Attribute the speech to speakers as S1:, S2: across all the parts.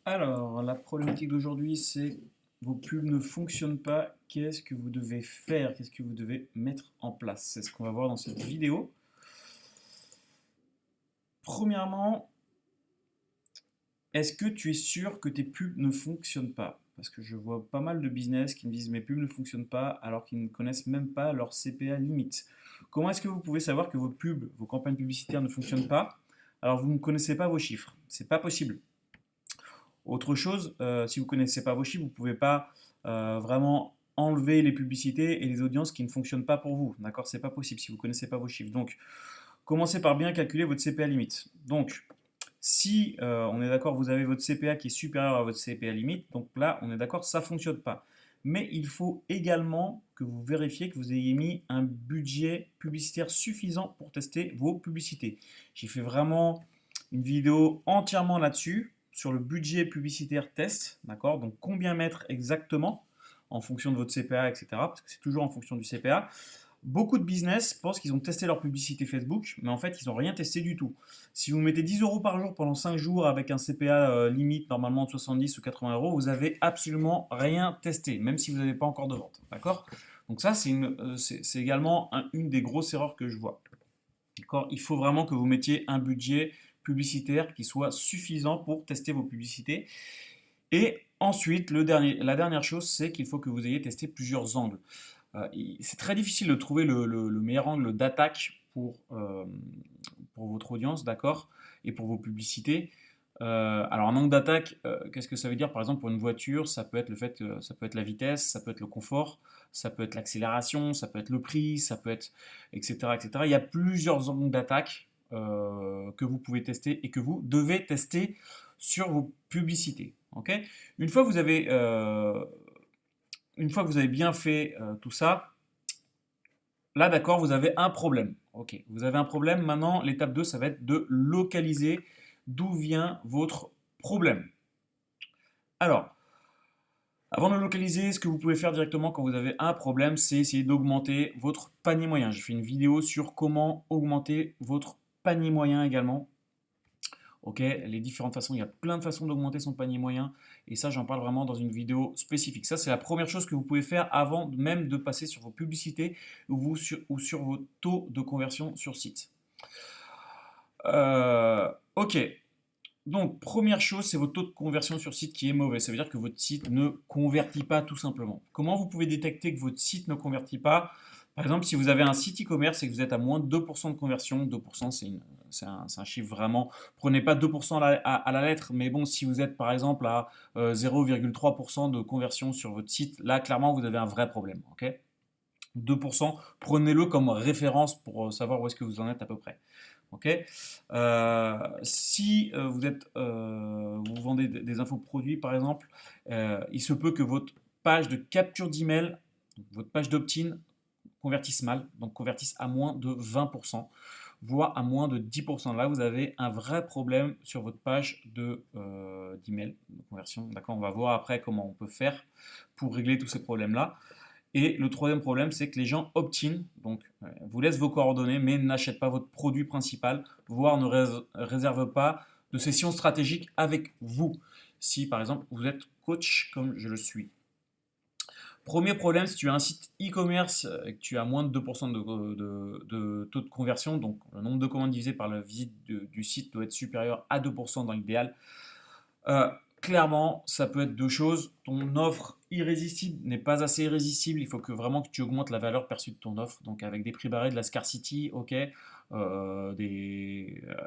S1: Alors, la problématique d'aujourd'hui, c'est vos pubs ne fonctionnent pas. Qu'est-ce que vous devez faire? Qu'est-ce que vous devez mettre en place? C'est ce qu'on va voir dans cette vidéo. Premièrement, est-ce que tu es sûr que tes pubs ne fonctionnent pas? Parce que je vois pas mal de business qui me disent mes pubs ne fonctionnent pas alors qu'ils ne connaissent même pas leur CPA limite. Comment est-ce que vous pouvez savoir que vos pubs, vos campagnes publicitaires ne fonctionnent pas alors vous ne connaissez pas vos chiffres? C'est pas possible. Autre chose, si vous ne connaissez pas vos chiffres, vous ne pouvez pas vraiment enlever les publicités et les audiences qui ne fonctionnent pas pour vous. D'accord? C'est pas possible si vous ne connaissez pas vos chiffres. Donc, commencez par bien calculer votre CPA limite. Donc, si on est d'accord, vous avez votre CPA qui est supérieur à votre CPA limite, donc là, on est d'accord, ça ne fonctionne pas. Mais il faut également que vous vérifiez que vous ayez mis un budget publicitaire suffisant pour tester vos publicités. J'ai fait vraiment une vidéo entièrement là-dessus, sur le budget publicitaire test, d'accord? Donc combien mettre exactement en fonction de votre CPA, etc. Parce que c'est toujours en fonction du CPA. Beaucoup de business pensent qu'ils ont testé leur publicité Facebook, mais en fait, ils n'ont rien testé du tout. Si vous mettez 10 euros par jour pendant 5 jours avec un CPA limite normalement de 70 ou 80 euros, vous n'avez absolument rien testé, même si vous n'avez pas encore de vente. D'accord? Donc ça, c'est également une des grosses erreurs que je vois. D'accord? Il faut vraiment que vous mettiez un budget publicitaire qui soit suffisant pour tester vos publicités. Et ensuite, la dernière chose, c'est qu'il faut que vous ayez testé plusieurs angles. C'est très difficile de trouver le meilleur angle d'attaque pour votre audience, d'accord, et pour vos publicités. Alors un angle d'attaque, qu'est-ce que ça veut dire? Par exemple, pour une voiture, ça peut être ça peut être la vitesse, ça peut être le confort, ça peut être l'accélération, ça peut être le prix, ça peut être, etc., etc. Il y a plusieurs angles d'attaque que vous pouvez tester et que vous devez tester sur vos publicités. Ok. Une fois que vous avez, euh, une fois que vous avez bien fait tout ça, là, d'accord, vous avez un problème. Ok, vous avez un problème. Maintenant, l'étape 2, ça va être de localiser d'où vient votre problème. Alors, avant de localiser, ce que vous pouvez faire directement quand vous avez un problème, c'est essayer d'augmenter votre panier moyen. J'ai fait une vidéo sur comment augmenter votre panier moyen également. Ok, les différentes façons, il y a plein de façons d'augmenter son panier moyen et ça j'en parle vraiment dans une vidéo spécifique. Ça c'est la première chose que vous pouvez faire avant même de passer sur vos publicités ou sur vos taux de conversion sur site. Ok, donc première chose c'est votre taux de conversion sur site qui est mauvais. Ça veut dire que votre site ne convertit pas tout simplement. Comment vous pouvez détecter que votre site ne convertit pas? Par exemple, si vous avez un site e-commerce et que vous êtes à moins de 2% de conversion, 2% c'est un chiffre vraiment, prenez pas 2% à la lettre, mais bon, si vous êtes par exemple à 0,3% de conversion sur votre site, là clairement vous avez un vrai problème. Ok? 2%, prenez-le comme référence pour savoir où est-ce que vous en êtes à peu près. Ok. Si vous vendez des infoproduits par exemple, il se peut que votre page de capture d'email, votre page d'opt-in convertissent mal, donc convertissent à moins de 20%, voire à moins de 10%. Là, vous avez un vrai problème sur votre page d'email de conversion. D'accord, on va voir après comment on peut faire pour régler tous ces problèmes-là. Et le troisième problème, c'est que les gens opt-in, donc vous laissent vos coordonnées, mais n'achètent pas votre produit principal, voire ne réservent pas de sessions stratégiques avec vous. Si par exemple vous êtes coach comme je le suis. Premier problème, si tu as un site e-commerce et que tu as moins de 2% de taux de conversion, donc le nombre de commandes divisé par la visite du site doit être supérieur à 2% dans l'idéal. Euh, Clairement, ça peut être deux choses. Ton offre irrésistible n'est pas assez irrésistible. Il faut que vraiment que tu augmentes la valeur perçue de ton offre. Donc avec des prix barrés, de la scarcity, ok. Il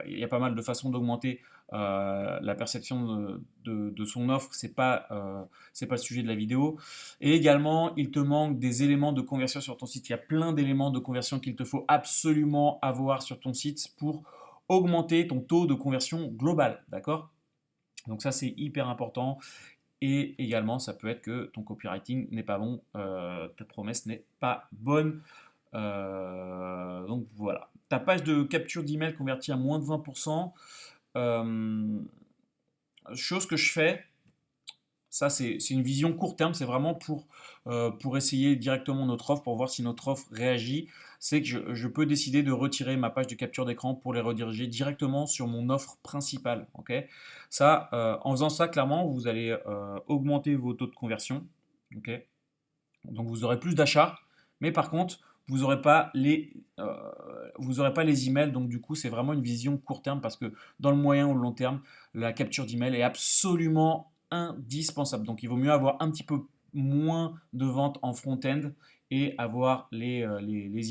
S1: y a pas mal de façons d'augmenter la perception de son offre. C'est pas le sujet de la vidéo. Et également, il te manque des éléments de conversion sur ton site. Il y a plein d'éléments de conversion qu'il te faut absolument avoir sur ton site pour augmenter ton taux de conversion global. D'accord? Donc ça, c'est hyper important. Et également, ça peut être que ton copywriting n'est pas bon, ta promesse n'est pas bonne. Donc voilà. Ta page de capture d'email convertie à moins de 20%. Chose que je fais, Ça, c'est une vision court terme, c'est vraiment pour essayer directement notre offre, pour voir si notre offre réagit. C'est que je peux décider de retirer ma page de capture d'écran pour les rediriger directement sur mon offre principale. Ok. Ça, en faisant ça, clairement, vous allez augmenter vos taux de conversion. Ok. Donc vous aurez plus d'achats, mais par contre, vous n'aurez pas les emails. Donc du coup, c'est vraiment une vision court terme parce que dans le moyen ou le long terme, la capture d'email est absolument indispensable. Donc il vaut mieux avoir un petit peu moins de ventes en front-end et avoir les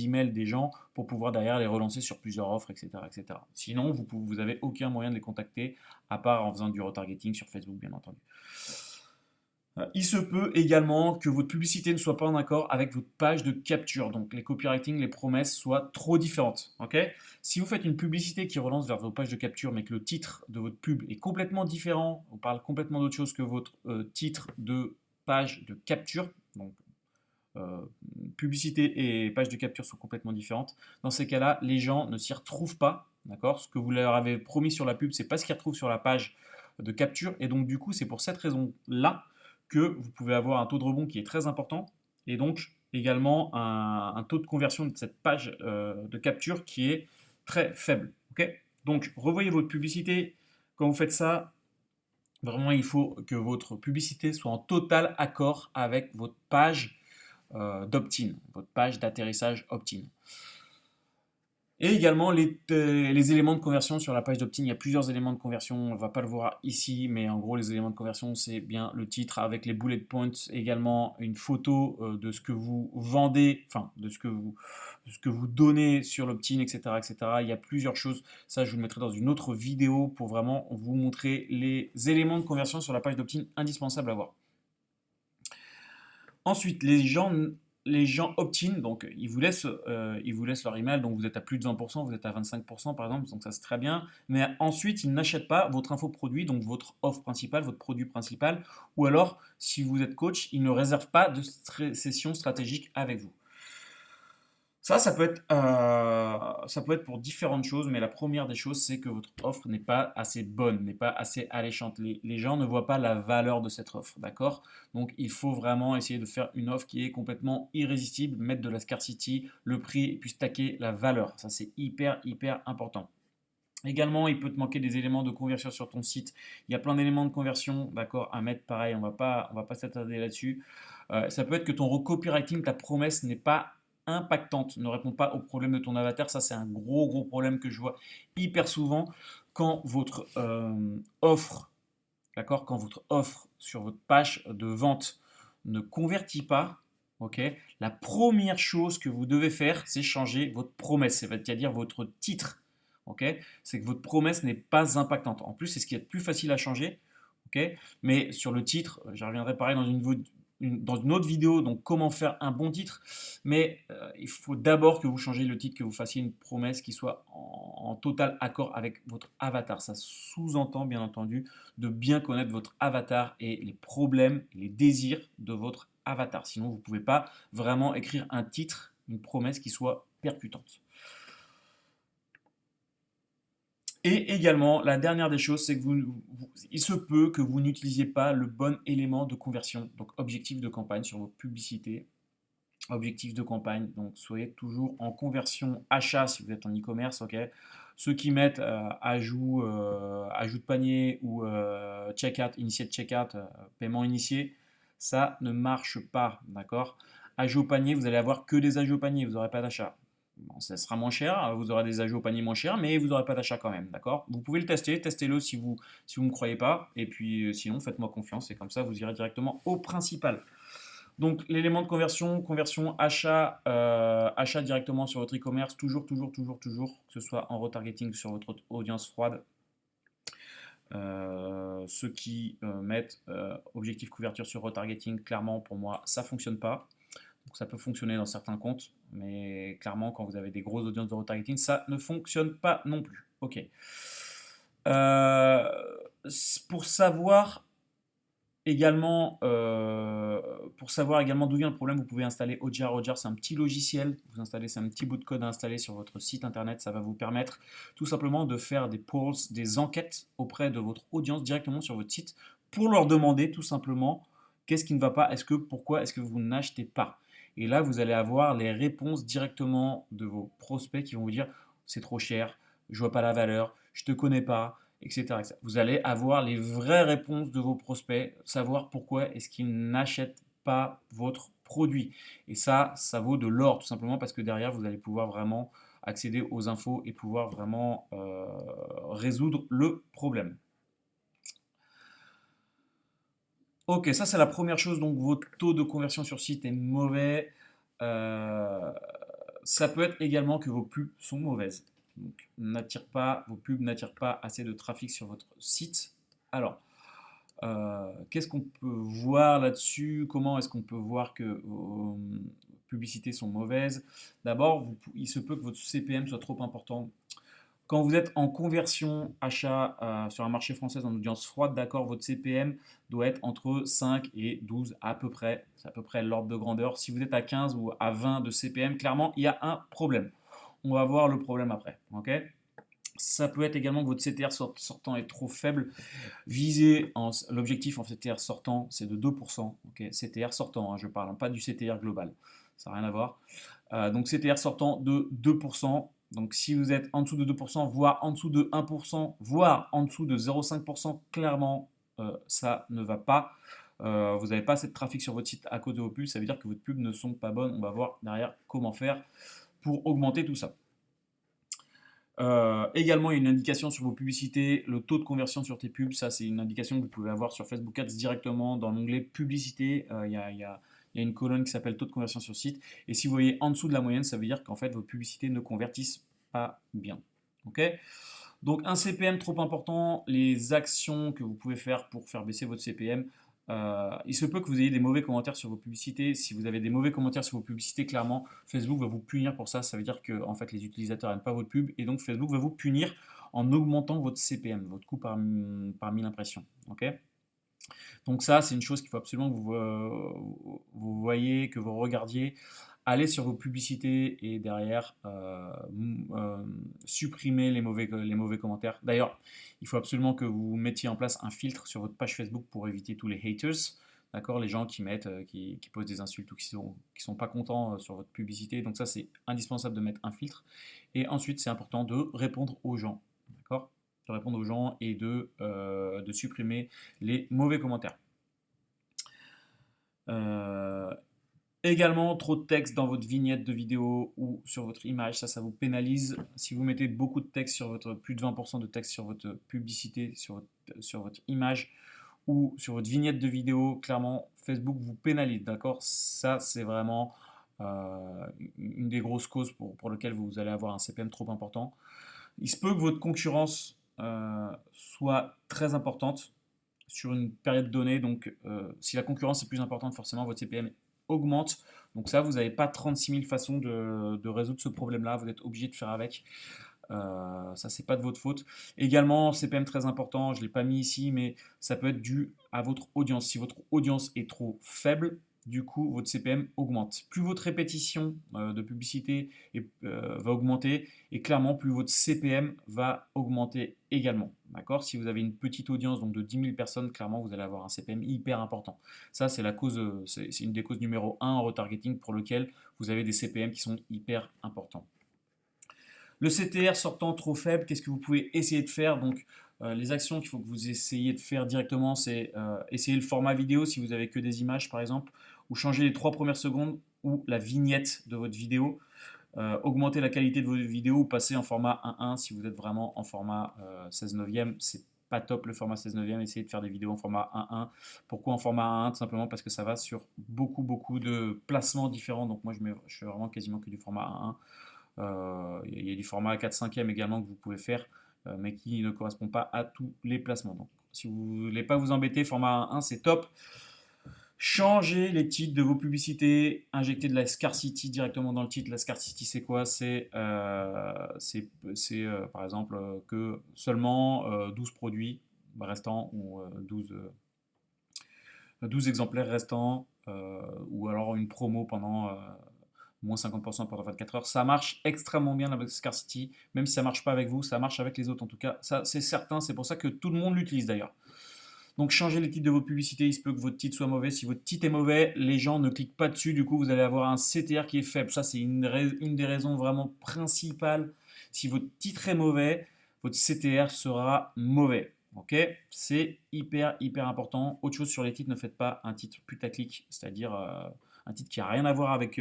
S1: emails des gens pour pouvoir derrière les relancer sur plusieurs offres, etc. etc. Sinon, vous n'avez aucun moyen de les contacter à part en faisant du retargeting sur Facebook, bien entendu. Il se peut également que votre publicité ne soit pas en accord avec votre page de capture. Donc les copywriting, les promesses soient trop différentes. Ok. Si vous faites une publicité qui relance vers vos pages de capture, mais que le titre de votre pub est complètement différent, on parle complètement d'autre chose que votre titre de page de capture, donc euh, publicité et page de capture sont complètement différentes. Dans ces cas-là, les gens ne s'y retrouvent pas. D'accord. Ce que vous leur avez promis sur la pub, c'est pas ce qu'ils retrouvent sur la page de capture. Et donc du coup, c'est pour cette raison-là que vous pouvez avoir un taux de rebond qui est très important et donc également un taux de conversion de cette page de capture qui est très faible. Okay. Donc revoyez votre publicité. Quand vous faites ça, vraiment il faut que votre publicité soit en total accord avec votre page d'opt-in, votre page d'atterrissage opt-in. Et également les éléments de conversion sur la page d'opt-in. Il y a plusieurs éléments de conversion. On ne va pas le voir ici, mais en gros, les éléments de conversion, c'est bien le titre avec les bullet points, également une photo de ce que vous vendez, enfin de ce que vous donnez sur l'opt-in, etc., etc. Il y a plusieurs choses. Ça, je vous le mettrai dans une autre vidéo pour vraiment vous montrer les éléments de conversion sur la page d'opt-in indispensables à voir. Ensuite, les gens opt-in, donc ils vous laissent leur email, donc vous êtes à plus de 20%, vous êtes à 25% par exemple, donc ça c'est très bien. Mais ensuite, ils n'achètent pas votre infoproduit, donc votre offre principale, votre produit principal, ou alors, si vous êtes coach, ils ne réservent pas de session stratégique avec vous. Ça peut être pour différentes choses, mais la première des choses, c'est que votre offre n'est pas assez bonne, n'est pas assez alléchante. Les gens ne voient pas la valeur de cette offre, d'accord? Donc, il faut vraiment essayer de faire une offre qui est complètement irrésistible, mettre de la scarcity, le prix, et puis stacker la valeur. Ça, c'est hyper, hyper important. Également, il peut te manquer des éléments de conversion sur ton site. Il y a plein d'éléments de conversion, d'accord, à mettre. Pareil, on va pas s'attarder là-dessus. Ça peut être que ton copywriting, ta promesse n'est pas impactante, ne répond pas aux problèmes de ton avatar. Ça, c'est un gros, gros problème que je vois hyper souvent quand votre offre, d'accord, quand votre offre sur votre page de vente ne convertit pas. Ok, la première chose que vous devez faire, c'est changer votre promesse, c'est-à-dire votre titre. Ok, c'est que votre promesse n'est pas impactante. En plus, c'est ce qui est le plus facile à changer. Ok, mais sur le titre, j'y reviendrai pareil dans une autre vidéo, donc comment faire un bon titre. Mais il faut d'abord que vous changiez le titre, que vous fassiez une promesse qui soit en total accord avec votre avatar. Ça sous-entend bien entendu de bien connaître votre avatar et les problèmes, les désirs de votre avatar. Sinon, vous ne pouvez pas vraiment écrire un titre, une promesse qui soit percutante. Et également, la dernière des choses, c'est que il se peut que vous n'utilisiez pas le bon élément de conversion, donc objectif de campagne sur vos publicités. Objectif de campagne, donc soyez toujours en conversion achat si vous êtes en e-commerce, ok. Ceux qui mettent ajout de panier ou checkout, initié de checkout, paiement initié, ça ne marche pas, d'accord. Ajout au panier, vous allez avoir que des ajouts au panier, vous n'aurez pas d'achat. Bon, ça sera moins cher, vous aurez des ajouts au panier moins chers, mais vous n'aurez pas d'achat quand même, d'accord. Vous pouvez le tester, testez-le si vous me croyez pas, et puis sinon faites-moi confiance, et comme ça vous irez directement au principal. Donc l'élément de conversion, conversion, achat, achat directement sur votre e-commerce, toujours, toujours, toujours, toujours, que ce soit en retargeting sur votre audience froide. Ceux qui mettent objectif couverture sur retargeting, clairement pour moi ça fonctionne pas. Donc ça peut fonctionner dans certains comptes, mais clairement quand vous avez des grosses audiences de retargeting, ça ne fonctionne pas non plus. Ok. Euh, pour savoir également d'où vient le problème, vous pouvez installer Hotjar. Hotjar, c'est un petit logiciel. C'est un petit bout de code à installer sur votre site internet. Ça va vous permettre tout simplement de faire des polls, des enquêtes auprès de votre audience directement sur votre site pour leur demander tout simplement qu'est-ce qui ne va pas, pourquoi est-ce que vous n'achetez pas. Et là, vous allez avoir les réponses directement de vos prospects qui vont vous dire c'est trop cher, je vois pas la valeur, je te connais pas, etc., etc. Vous allez avoir les vraies réponses de vos prospects, savoir pourquoi est-ce qu'ils n'achètent pas votre produit. Et ça vaut de l'or tout simplement parce que derrière, vous allez pouvoir vraiment accéder aux infos et pouvoir vraiment résoudre le problème. Ok, ça c'est la première chose, donc votre taux de conversion sur site est mauvais. Euh, Ça peut être également que vos pubs sont mauvaises. Donc, vos pubs n'attirent pas assez de trafic sur votre site. Alors, qu'est-ce qu'on peut voir là-dessus? Comment est-ce qu'on peut voir que vos publicités sont mauvaises? D'abord, il se peut que votre CPM soit trop important. Quand vous êtes en conversion achat sur un marché français en audience froide, d'accord, votre CPM doit être entre 5 et 12 à peu près. C'est à peu près l'ordre de grandeur. Si vous êtes à 15 ou à 20 de CPM, clairement, il y a un problème. On va voir le problème après. Ok. Ça peut être également que votre CTR sortant est trop faible. L'objectif en CTR sortant, c'est de 2%. Ok, CTR sortant, hein, je parle, hein, pas du CTR global. Ça n'a rien à voir. Donc CTR sortant de 2%. Donc si vous êtes en dessous de 2%, voire en dessous de 1%, voire en dessous de 0,5%, clairement, ça ne va pas. Vous n'avez pas assez de trafic sur votre site à cause de vos pubs. Ça veut dire que vos pubs ne sont pas bonnes. On va voir derrière comment faire pour augmenter tout ça. Également, il y a une indication sur vos publicités, le taux de conversion sur tes pubs. Ça, c'est une indication que vous pouvez avoir sur Facebook Ads directement dans l'onglet publicité. Il y a une colonne qui s'appelle taux de conversion sur site. Et si vous voyez en dessous de la moyenne, ça veut dire qu'en fait, vos publicités ne convertissent pas bien. Ok. Donc, un CPM trop important, les actions que vous pouvez faire pour faire baisser votre CPM. Il se peut que vous ayez des mauvais commentaires sur vos publicités. Si vous avez des mauvais commentaires sur vos publicités, clairement, Facebook va vous punir pour ça. Ça veut dire que en fait, les utilisateurs n'aiment pas votre pub et donc Facebook va vous punir en augmentant votre CPM, votre coût par 1000 impressions. Ok. Donc ça, c'est une chose qu'il faut absolument que vous voyez, que vous regardiez. Allez sur vos publicités et derrière, supprimez les mauvais commentaires. D'ailleurs, il faut absolument que vous mettiez en place un filtre sur votre page Facebook pour éviter tous les haters. D'accord, les gens qui mettent, qui posent des insultes ou qui sont pas contents sur votre publicité. Donc ça, c'est indispensable de mettre un filtre. Et ensuite, c'est important de répondre aux gens. D'accord, de répondre aux gens et de supprimer les mauvais commentaires. Également, trop de texte dans votre vignette de vidéo ou sur votre image, ça vous pénalise. Si vous mettez beaucoup de texte sur plus de 20% de texte sur votre publicité, sur votre image ou sur votre vignette de vidéo, clairement, Facebook vous pénalise, d'accord? Ça, c'est vraiment une des grosses causes pour lesquelles vous allez avoir un CPM trop important. Il se peut que votre concurrence soit très importante sur une période donnée. Donc, si la concurrence est plus importante, forcément, votre CPM augmente. Donc ça, vous n'avez pas 36 000 façons de résoudre ce problème-là. Vous êtes obligé de faire avec. Ça, c'est pas de votre faute. Également, CPM très important, je ne l'ai pas mis ici, mais ça peut être dû à votre audience. Si votre audience est trop faible, du coup, votre CPM augmente. Plus votre répétition de publicité va augmenter, et clairement, plus votre CPM va augmenter également. D'accord? Si vous avez une petite audience, donc de 10 000 personnes, clairement, vous allez avoir un CPM hyper important. Ça, c'est la cause, c'est une des causes numéro 1 en retargeting pour lequel vous avez des CPM qui sont hyper importants. Le CTR sortant trop faible, qu'est-ce que vous pouvez essayer de faire? Donc, les actions qu'il faut que vous essayiez de faire directement, c'est essayer le format vidéo si vous avez que des images par exemple, ou changer les 3 premières secondes ou la vignette de votre vidéo, augmenter la qualité de vos vidéos ou passer en format 1.1 si vous êtes vraiment en format 16 neuvième. C'est pas top le format 16 neuvième, essayez de faire des vidéos en format 1.1. Pourquoi en format 1.1? Tout simplement parce que ça va sur beaucoup de placements différents. Donc moi je fais vraiment quasiment que du format 1.1. Il y a du format 4/5e également que vous pouvez faire, mais qui ne correspond pas à tous les placements. Donc, si vous ne voulez pas vous embêter, format 1, c'est top. Changez les titres de vos publicités, injectez de la scarcity directement dans le titre. La scarcity, c'est quoi? C'est par exemple que seulement 12 produits restants ou 12 exemplaires restants, ou alors une promo pendant moins 50% pendant 24 heures. Ça marche extrêmement bien la scarcity, même si ça ne marche pas avec vous, ça marche avec les autres en tout cas. Ça, c'est certain, c'est pour ça que tout le monde l'utilise d'ailleurs. Donc changez les titres de vos publicités, il se peut que votre titre soit mauvais. Si votre titre est mauvais, les gens ne cliquent pas dessus, du coup vous allez avoir un CTR qui est faible. Ça c'est une des raisons vraiment principales. Si votre titre est mauvais, votre CTR sera mauvais. Ok, c'est hyper important. Autre chose sur les titres, ne faites pas un titre putaclic, c'est-à-dire un titre qui n'a rien à voir avec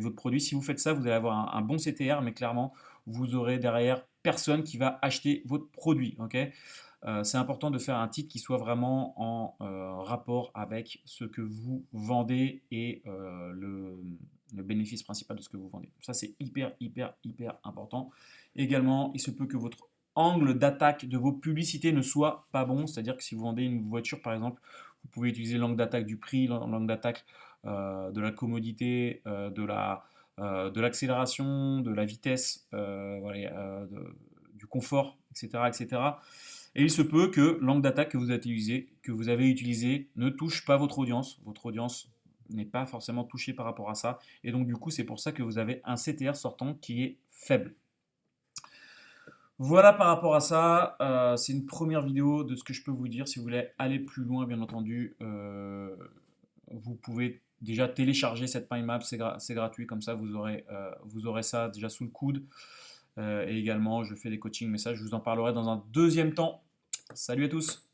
S1: votre produit. Si vous faites ça, vous allez avoir un bon CTR, mais clairement, vous aurez derrière personne qui va acheter votre produit. Ok, c'est important de faire un titre qui soit vraiment en rapport avec ce que vous vendez et le bénéfice principal de ce que vous vendez. Ça, c'est hyper important. Également, il se peut que votre angle d'attaque de vos publicités ne soit pas bon, c'est-à-dire que si vous vendez une voiture, par exemple, vous pouvez utiliser l'angle d'attaque du prix, l'angle d'attaque de la commodité, de l'accélération, de la vitesse, voilà, du confort, etc., etc. Et il se peut que l'angle d'attaque que vous avez utilisé ne touche pas votre audience. Votre audience n'est pas forcément touchée par rapport à ça. Et donc du coup, c'est pour ça que vous avez un CTR sortant qui est faible. Voilà par rapport à ça, c'est une première vidéo de ce que je peux vous dire. Si vous voulez aller plus loin, bien entendu, vous pouvez déjà télécharger cette mind map, c'est gratuit, comme ça vous aurez ça déjà sous le coude. Et également, je fais des coachings, mais ça, je vous en parlerai dans un deuxième temps. Salut à tous!